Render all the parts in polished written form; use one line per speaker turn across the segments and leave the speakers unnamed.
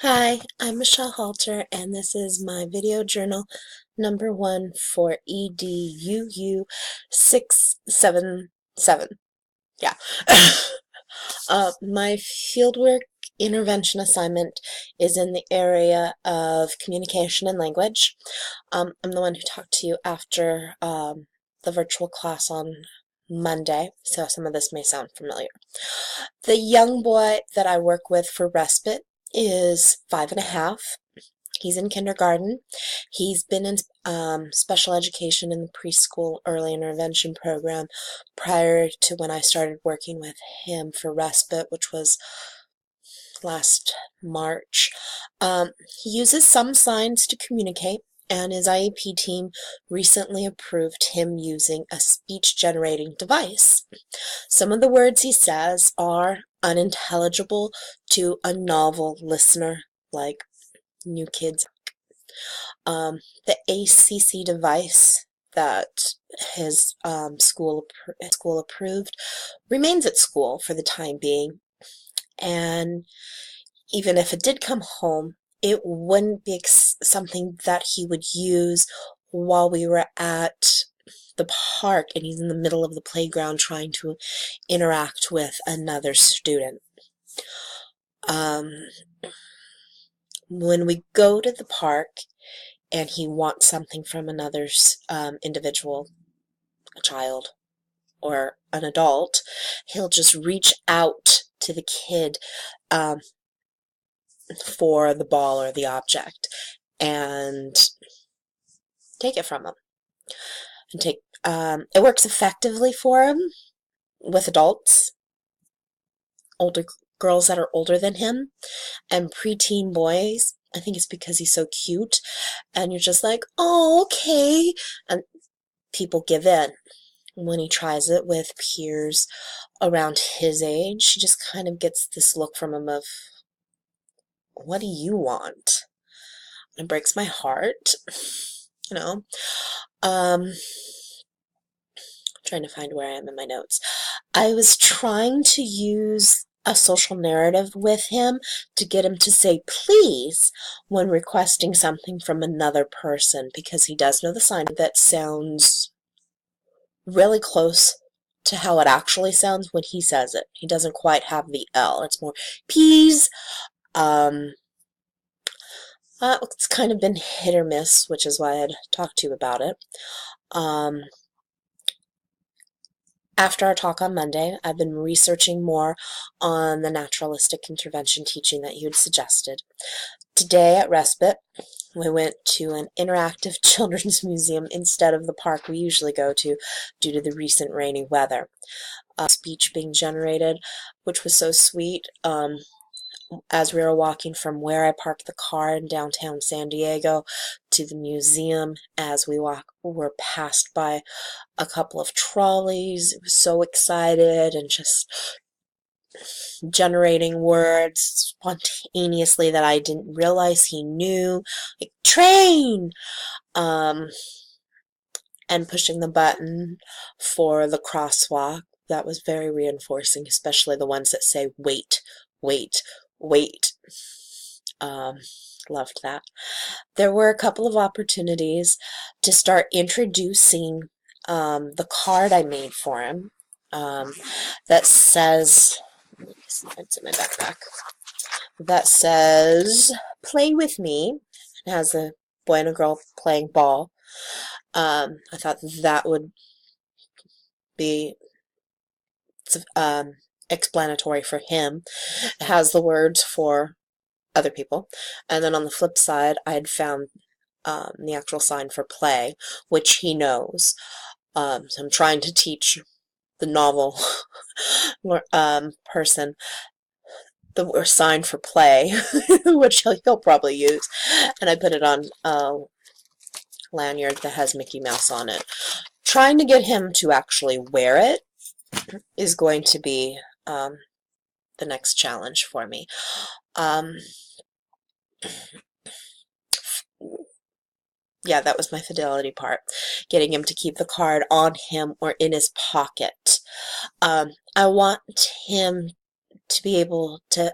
Hi, I'm Michelle Halter, and this is my video journal number 1 for EDUU 677. Yeah. My fieldwork intervention assignment is in the area of communication and language. I'm the one who talked to you after the virtual class on Monday, so some of this may sound familiar. The young boy that I work with for respite is 5 and a half. He's in kindergarten. He's been in special education in the preschool early intervention program prior to when I started working with him for respite, which was last March. He uses some signs to communicate, and his IEP team recently approved him using a speech-generating device. Some of the words he says are unintelligible to a novel listener like new kids. The ACC device that his school approved remains at school for the time being, and even if it did come home, it wouldn't be something that he would use while we were at the park and he's in the middle of the playground trying to interact with another student. When we go to the park and he wants something from another individual, a child or an adult, he'll just reach out to the kid for the ball or the object and take it from him. And it works effectively for him with adults, older girls that are older than him, and preteen boys. I think it's because he's so cute, and you're just like, oh, okay, and people give in. When he tries it with peers around his age, he just kind of gets this look from him of, what do you want? It breaks my heart, you know. Trying to find where I am in my notes. I was trying to use a social narrative with him to get him to say please when requesting something from another person, because he does know the sign that sounds really close to how it actually sounds when he says it. He doesn't quite have the L. It's more peas. It's kind of been hit or miss, which is why I had talked to you about it. After our talk on Monday, I've been researching more on the naturalistic intervention teaching that you had suggested. Today at Respite, we went to an interactive children's museum instead of the park we usually go to due to the recent rainy weather. Speech being generated, which was so sweet. As we were walking from where I parked the car in downtown San Diego to the museum, as we were passed by a couple of trolleys. It was so excited and just generating words spontaneously that I didn't realize he knew, like train, and pushing the button for the crosswalk. That was very reinforcing, especially the ones that say wait, wait, wait. Loved that. There were a couple of opportunities to start introducing the card I made for him that says, it's in my backpack, that says play with me. It has a boy and a girl playing ball. I thought that would be explanatory for him. It has the words for other people. And then on the flip side, I had found the actual sign for play, which he knows. So I'm trying to teach the novel person the sign for play, which he'll probably use. And I put it on a lanyard that has Mickey Mouse on it. Trying to get him to actually wear it is going to be the next challenge for me. Yeah, that was my fidelity part. Getting him to keep the card on him or in his pocket. I want him to be able to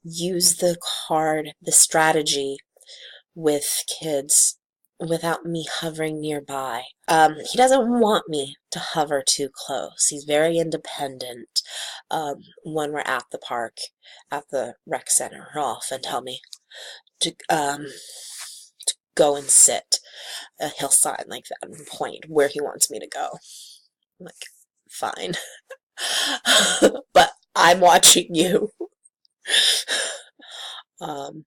use the card, the strategy with kids without me hovering nearby. He doesn't want me to hover too close. He's very independent. When we're at the park, at the rec center, he'll often tell me to go and sit. He'll sign like that and point where he wants me to go. I'm like, fine. But I'm watching you. Um,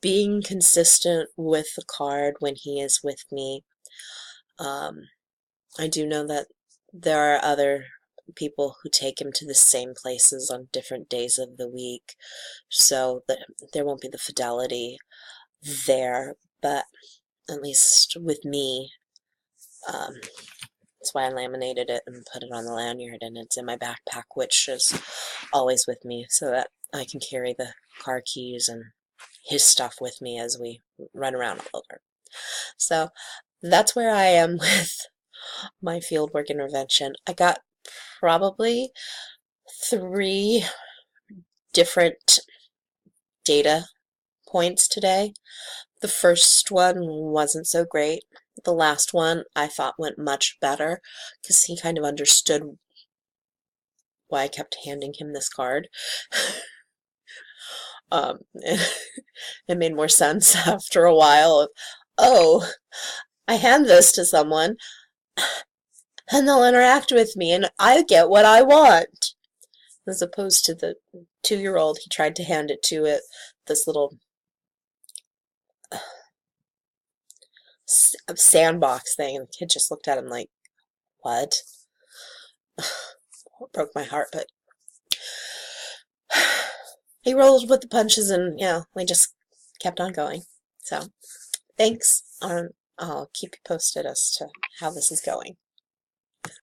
being consistent with the card when he is with me. I do know that there are other people who take him to the same places on different days of the week, so that there won't be the fidelity there, but at least with me, that's why I laminated it and put it on the lanyard, and it's in my backpack, which is always with me, so that I can carry the car keys and his stuff with me as we run around all over. So that's where I am with my fieldwork intervention. I got probably 3 different data points today. The first one wasn't so great. The last one I thought went much better because he kind of understood why I kept handing him this card. It made more sense after a while of, oh, I hand this to someone and they'll interact with me and I get what I want. As opposed to the 2-year-old, he tried to hand it to this little sandbox thing, and the kid just looked at him like, what? It broke my heart, but he rolled with the punches, and we just kept on going. So thanks. I'll keep you posted as to how this is going.